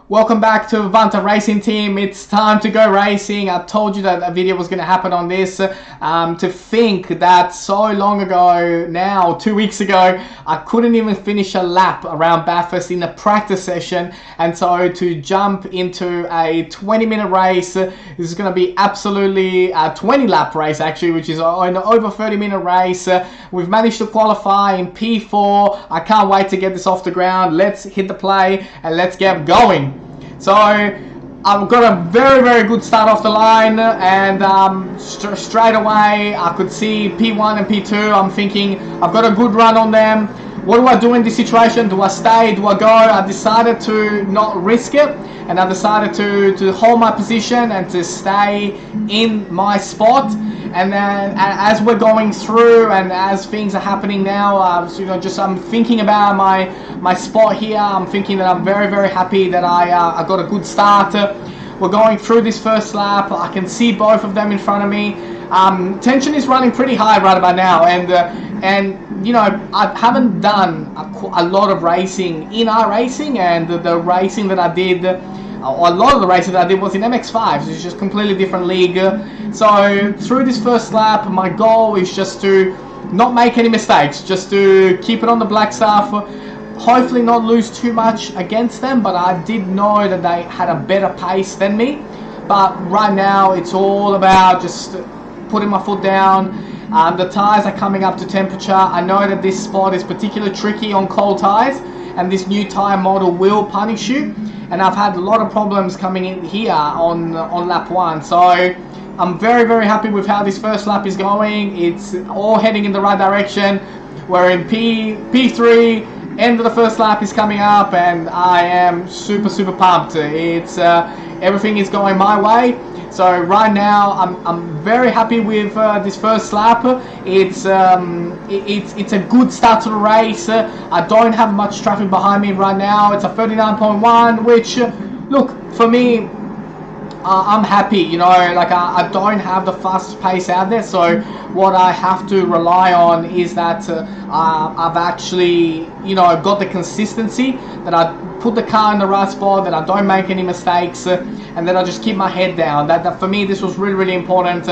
Welcome back to Vanta Racing Team. It's time to go racing. I told you that a video was going to happen on this. To think that so long ago now, 2 weeks ago, I couldn't even finish a lap around Bathurst in a practice session. And so to jump into a 20-minute race, this is going to be absolutely a 20-lap race actually, which is an over 30-minute race. We've managed to qualify in P4. I can't wait to get this off the ground. Let's hit the play and let's get going. So I've got a very good start off the line, and straight away I could see P1 and P2. I'm thinking I've got a good run on them. What do I do in this situation? Do I stay? Do I go? I decided to not risk it, and I decided to hold my position and to stay in my spot. And then as we're going through and as things are happening now, I'm thinking about my spot here. I'm thinking that I'm very happy that I got a good start. We're going through this first lap. I can see both of them in front of me. Tension is running pretty high right about now, and you know, I haven't done a lot of racing in iRacing, and the racing that I did, a lot of the racing that I did was in MX5, so it's just a completely different league. So through this first lap, my goal is just to not make any mistakes, just to keep it on the black stuff, hopefully not lose too much against them, but I did know that they had a better pace than me. But right now it's all about just putting my foot down. The tyres are coming up to temperature. I know that this spot is particularly tricky on cold tyres, and this new tyre model will punish you. And I've had a lot of problems coming in here on lap 1. So I'm very happy with how this first lap is going. It's all heading in the right direction. We're in P3. End of the first lap is coming up, and I am super pumped. It's everything is going my way. So right now I'm very happy with this first lap. It's a good start to the race. I don't have much traffic behind me right now. It's a 39.1, which look, for me, I'm happy, you know, like I don't have the fastest pace out there, so what I have to rely on is that I've actually, you know, got the consistency, that I put the car in the right spot, that I don't make any mistakes, and that I just keep my head down. That for me, this was really important,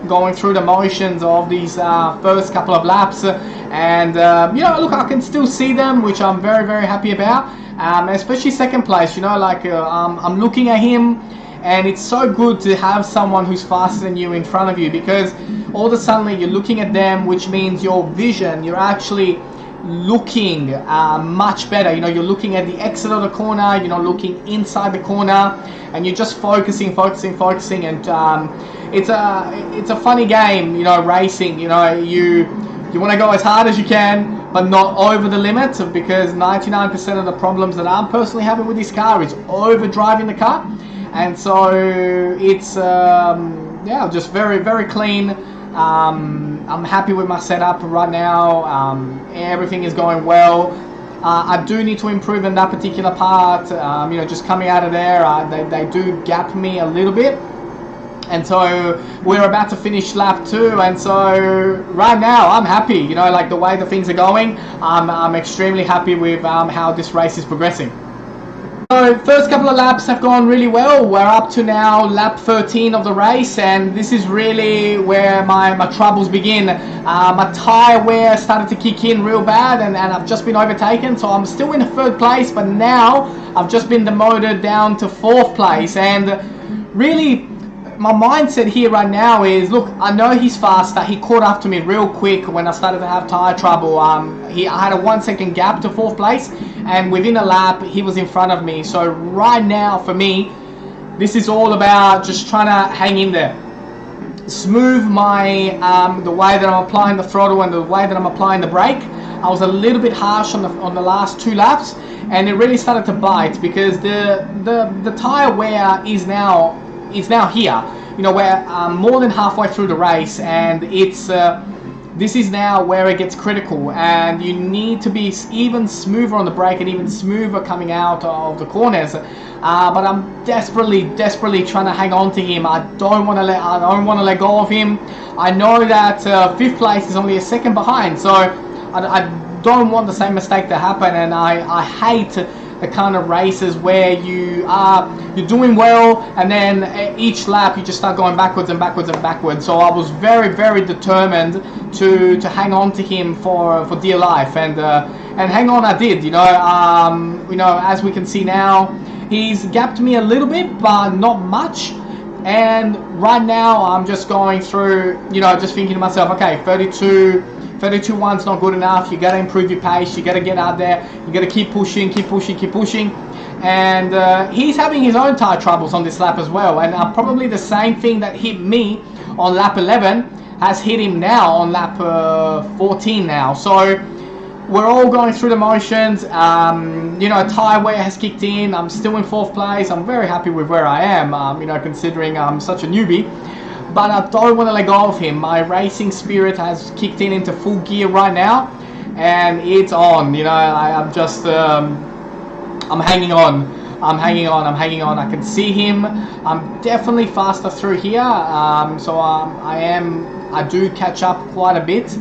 going through the motions of these first couple of laps, and you know, look, I can still see them, which I'm very happy about, especially second place, you know, like I'm looking at him. And it's so good to have someone who's faster than you in front of you, because all of a sudden you're looking at them, which means your vision, you're actually looking much better. You know, you're looking at the exit of the corner, you're not looking inside the corner, and you're just focusing. And it's a funny game, you know, racing. You know, you want to go as hard as you can, but not over the limit, because 99% of the problems that I'm personally having with this car is over driving the car. And so it's yeah, just very clean. I'm happy with my setup right now. Everything is going well. I do need to improve in that particular part. You know, just coming out of there, they do gap me a little bit. And so we're about to finish lap 2, and so right now I'm happy. You know, like the way the things are going, I'm extremely happy with how this race is progressing. So first couple of laps have gone really well. We're up to now lap 13 of the race, and this is really where my troubles begin. My tyre wear started to kick in real bad, and I've just been overtaken. So I'm still in 3rd place, but now I've just been demoted down to 4th place. And really, my mindset here right now is, look, I know he's faster. He caught up to me real quick when I started to have tyre trouble. I had a 1 second gap to 4th place, and within a lap he was in front of me. So right now for me, this is all about just trying to hang in there, smooth my the way that I'm applying the throttle and the way that I'm applying the brake. I was a little bit harsh on the last 2 laps, and it really started to bite, because the tyre wear is now here. You know, we're more than halfway through the race, and it's this is now where it gets critical, and you need to be even smoother on the brake and even smoother coming out of the corners. But I'm desperately trying to hang on to him. I don't want to let go of him. I know that 5th place is only a second behind, so I don't want the same mistake to happen, and I hate the kind of races where you're doing well, and then each lap you just start going backwards and backwards and backwards. So I was very, very determined to hang on to him for dear life, and hang on I did. As we can see now, he's gapped me a little bit, but not much. And right now I'm just going through, just thinking to myself, okay, 32.1's not good enough. You got to improve your pace. You got to get out there. You got to keep pushing. And he's having his own tire troubles on this lap as well. And probably the same thing that hit me on lap 11 has hit him now on lap 14 now. So we're all going through the motions. Tire wear has kicked in. I'm still in 4th place. I'm very happy with where I am, considering I'm such a newbie. But I don't want to let go of him. My racing spirit has kicked in into full gear right now, and it's on. I'm just, I'm hanging on. I can see him. I'm definitely faster through here. I do catch up quite a bit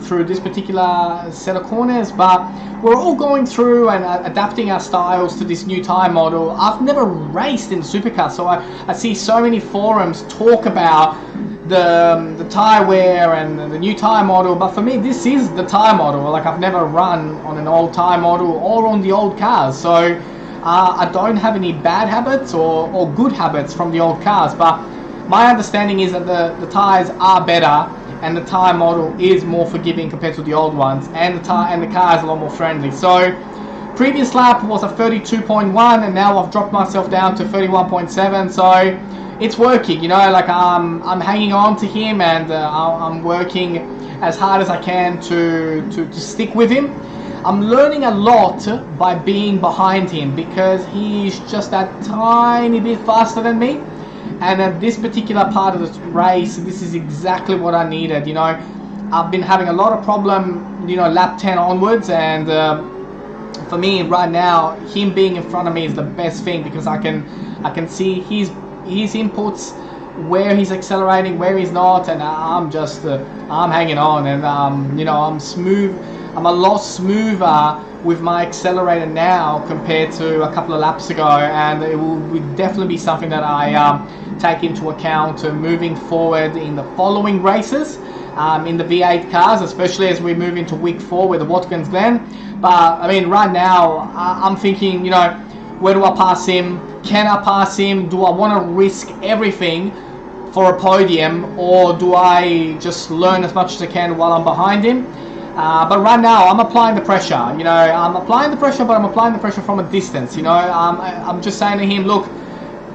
through this particular set of corners, but we're all going through and adapting our styles to this new tyre model. I've never raced in Supercars, so I see so many forums talk about the tyre wear and the new tyre model, but for me this is the tyre model. Like, I've never run on an old tyre model or on the old cars, so I don't have any bad habits or good habits from the old cars, but my understanding is that the tyres are better and the tyre model is more forgiving compared to the old ones, and the car is a lot more friendly. So previous lap was a 32.1, and now I've dropped myself down to 31.7. So it's working, I'm hanging on to him, and I'm working as hard as I can to stick with him. I'm learning a lot by being behind him, because he's just that tiny bit faster than me. And at this particular part of the race, this is exactly what I needed. I've been having a lot of problem, lap 10 onwards, and for me right now, him being in front of me is the best thing, because I can see his inputs, where he's accelerating, where he's not, and I'm just I'm hanging on, and I'm smooth. I'm a lot smoother with my accelerator now compared to a couple of laps ago, and it will definitely be something that I take into account moving forward in the following races in the V8 cars, especially as we move into week 4 with the Watkins Glen. But I mean, right now I'm thinking, where do I pass him? Can I pass him? Do I want to risk everything for a podium, or do I just learn as much as I can while I'm behind him? But right now I'm applying the pressure. I'm applying the pressure, but I'm applying the pressure from a distance. I'm just saying to him, look,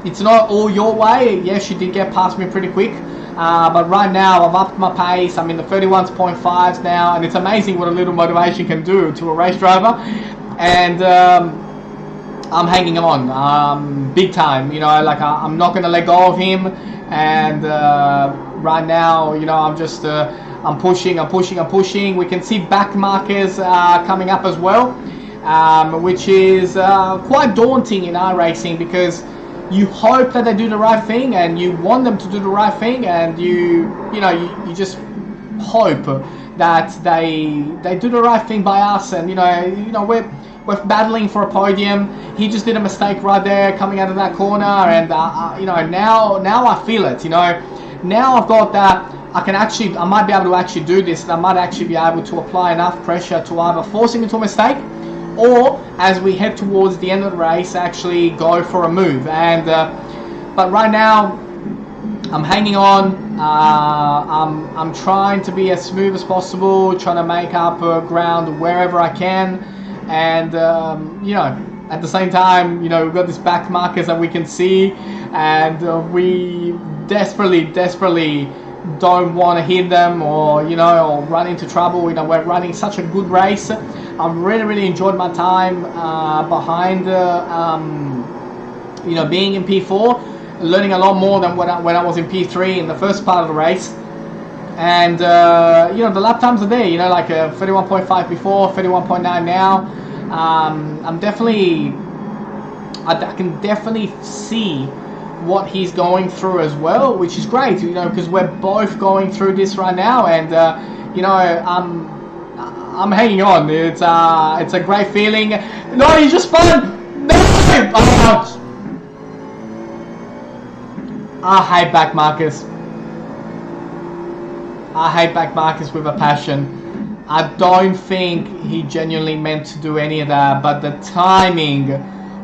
it's not all your way. Yes, you did get past me pretty quick, but right now I've upped my pace. I'm in the 31.5s now, and it's amazing what a little motivation can do to a race driver. And I'm hanging on big time. I'm not going to let go of him. And right now, I'm just I'm pushing. We can see back markers coming up as well, which is quite daunting in iRacing, because you hope that they do the right thing, and you want them to do the right thing, and you just hope that they do the right thing by us. And we're battling for a podium. He just did a mistake right there coming out of that corner, and now I feel it. Now I've got that. I might be able to actually do this, and I might actually be able to apply enough pressure to either force him into a mistake, or as we head towards the end of the race, actually go for a move. And but right now I'm hanging on. I'm trying to be as smooth as possible, trying to make up ground wherever I can, and at the same time, we've got these back markers that we can see, and we desperately don't want to hit them, or or run into trouble. We're running such a good race. I've really enjoyed my time behind being in P4, learning a lot more than when I was in P3 in the first part of the race. And the lap times are there, 31.5 before, 31.9 now. I can definitely see what he's going through as well, which is great, because we're both going through this right now, and I'm hanging on. It's a great feeling. No, he just spun. No! Oh, I hate back Marcus. I hate back Marcus with a passion. I don't think he genuinely meant to do any of that, but the timing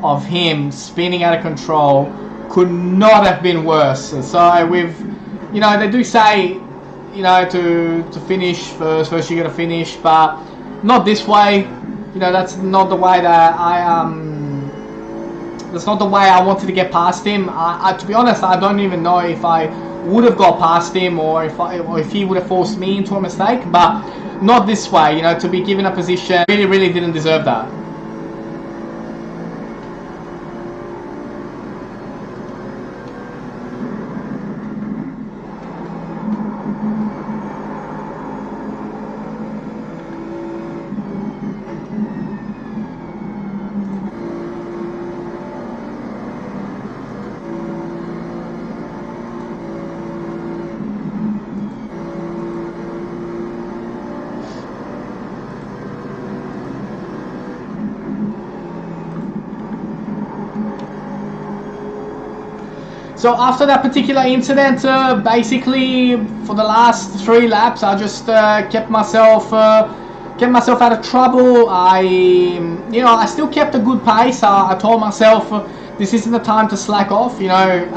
of him spinning out of control could not have been worse. So with, you know, they do say, you know, to finish first you gotta finish, but not this way. You know, that's not the way that that's not the way I wanted to get past him. To be honest, I don't even know if I would have got past him or if he would have forced me into a mistake, but not this way. You know, to be given a position, really didn't deserve that. So after that particular incident, basically for the last 3 laps, I just kept myself out of trouble. I still kept a good pace. I told myself this isn't the time to slack off, you know.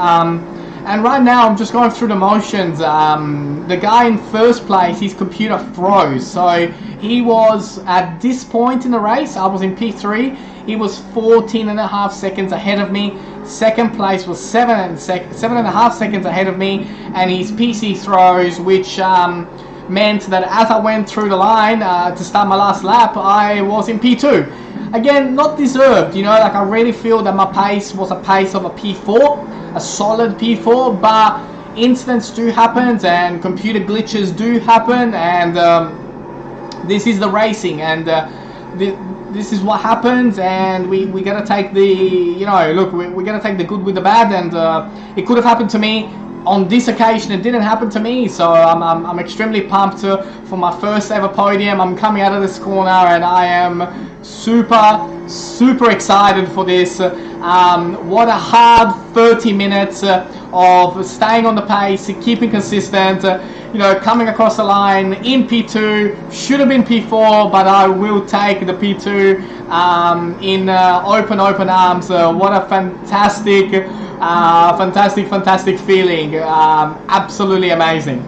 And right now I'm just going through the motions. The guy in first place, his computer froze. So he was, at this point in the race, I was in P3. He was 14.5 seconds ahead of me. Second place was 7.5 seconds ahead of me. And his PC throws, which meant that as I went through the line to start my last lap, I was in P2. Again, not deserved, you know, like I really feel that my pace was a pace of a P4, a solid P4, but incidents do happen and computer glitches do happen, and this is the racing, and this is what happens, and we gotta take the, you know, look, we gotta take the good with the bad, and it could have happened to me. On this occasion, it didn't happen to me, so I'm extremely pumped for my first ever podium. I'm coming out of this corner, and I am super excited for this. What a hard 30 minutes of staying on the pace, keeping consistent, you know, coming across the line in P2. Should have been P4, but I will take the P2 in open arms. What a fantastic feeling. Absolutely amazing.